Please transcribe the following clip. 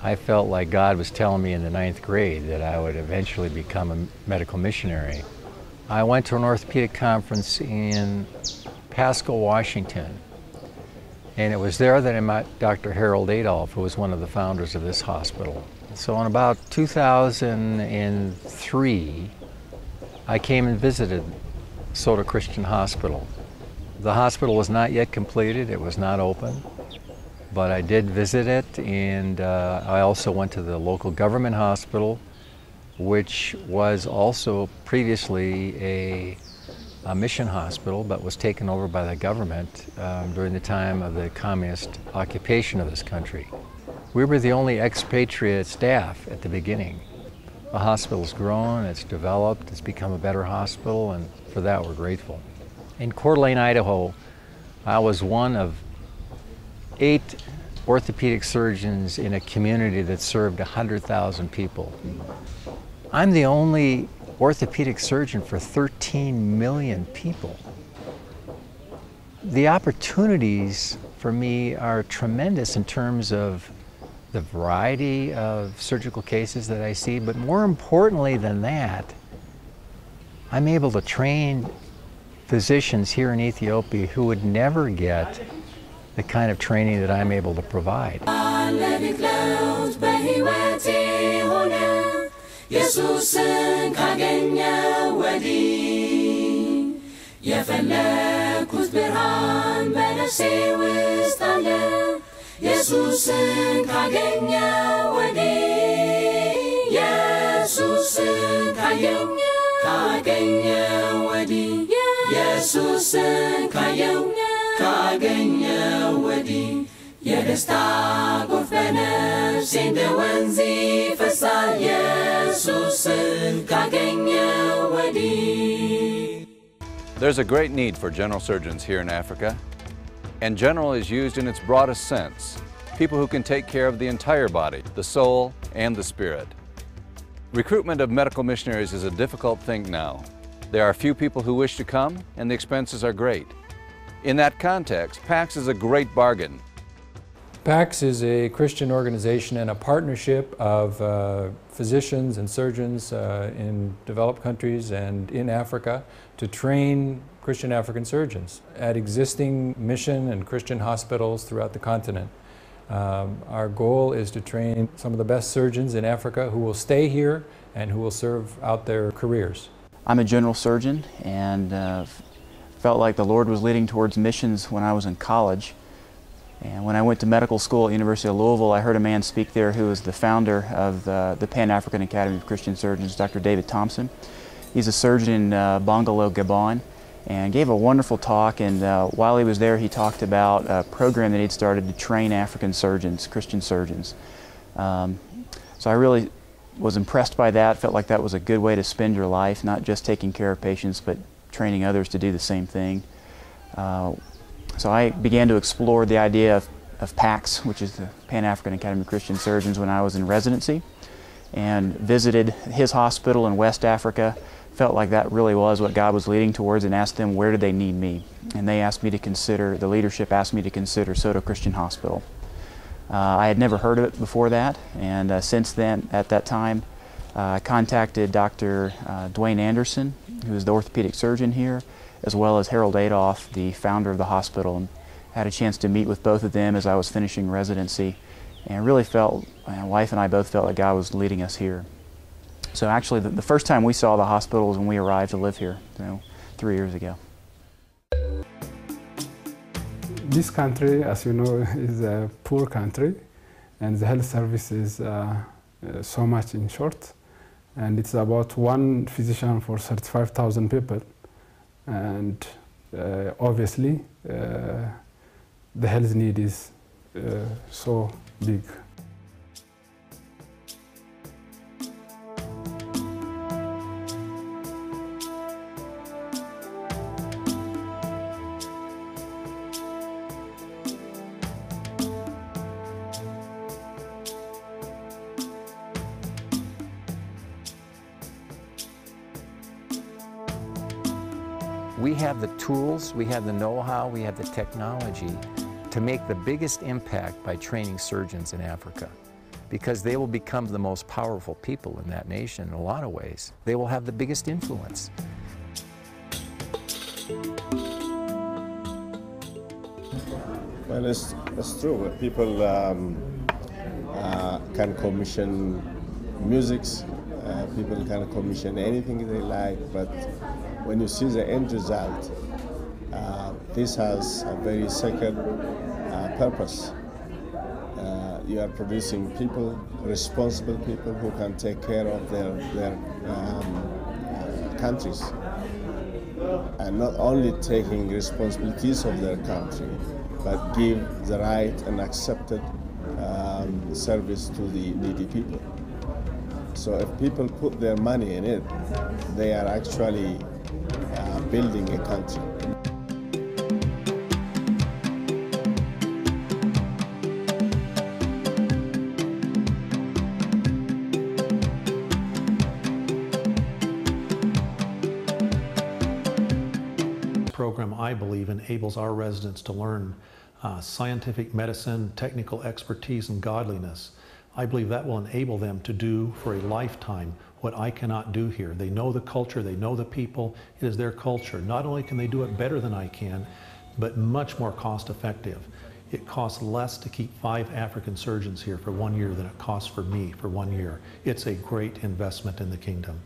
I felt like God was telling me in the 9th grade that I would eventually become a medical missionary. I went to an orthopedic conference in Pasco, Washington, and it was there that I met Dr. Harold Adolph, who was one of the founders of this hospital. So in about 2003, I came and visited Soto Christian Hospital. The hospital was not yet completed, it was not open, but I did visit it, and I also went to the local government hospital, which was also previously a mission hospital, but was taken over by the government during the time of the communist occupation of this country. We were the only expatriate staff at the beginning. The hospital's grown, it's developed, it's become a better hospital, and for that we're grateful. In Coeur d'Alene, Idaho, I was one of 8 orthopedic surgeons in a community that served 100,000 people. I'm the only orthopedic surgeon for 13 million people. The opportunities for me are tremendous in terms of the variety of surgical cases that I see, but more importantly than that, I'm able to train physicians here in Ethiopia who would never get the kind of training that I'm able to provide. There's a great need for general surgeons here in Africa, and general is used in its broadest sense. People who can take care of the entire body, the soul, and the spirit. Recruitment of medical missionaries is a difficult thing now. There are few people who wish to come, and the expenses are great. In that context, Paacs is a great bargain. Paacs is a Christian organization and a partnership of physicians and surgeons in developed countries and in Africa to train Christian African surgeons at existing mission and Christian hospitals throughout the continent. Our goal is to train some of the best surgeons in Africa who will stay here and who will serve out their careers. I'm a general surgeon and felt like the Lord was leading towards missions when I was in college. And when I went to medical school at the University of Louisville, I heard a man speak there who was the founder of the Pan-African Academy of Christian Surgeons, Dr. David Thompson. He's a surgeon in Bangalo, Gabon, and gave a wonderful talk. And while he was there, he talked about a program that he'd started to train African surgeons, Christian surgeons. So I really was impressed by that, felt like that was a good way to spend your life, not just taking care of patients, but training others to do the same thing. So I began to explore the idea of Paacs, which is the Pan-African Academy of Christian Surgeons, when I was in residency, and visited his hospital in West Africa. Felt like that really was what God was leading towards, and asked them where did they need me. And they asked me to consider, the leadership asked me to consider Soto Christian Hospital. I had never heard of it before that, and since then, at that time, I contacted Dr. Dwayne Anderson, who is the orthopedic surgeon here, as well as Harold Adolph, the founder of the hospital, and had a chance to meet with both of them as I was finishing residency, and really felt, my wife and I both felt like God was leading us here. So actually the first time we saw the hospital was when we arrived to live here, 3 years ago. This country, as you know, is a poor country, and the health service is so much in short, and it's about 1 physician for 35,000 people. And obviously, the health need is so big. We have the tools, we have the know-how, we have the technology to make the biggest impact by training surgeons in Africa. because they will become the most powerful people in that nation in a lot of ways. They will have the biggest influence. Well, it's true. People can commission musics, people can commission anything they like, but when you see the end result, this has a very sacred purpose. You are producing people, responsible people who can take care of their countries, and not only taking responsibilities of their country, but give the right and accepted service to the needy people. So if people put their money in it, they are actually building a country. Program, I believe, enables our residents to learn scientific medicine, technical expertise, and godliness. I believe that will enable them to do for a lifetime what I cannot do here. They know the culture, they know the people, it is their culture. Not only can they do it better than I can, but much more cost effective. It costs less to keep 5 African surgeons here for 1 year than it costs for me for 1 year. It's a great investment in the kingdom.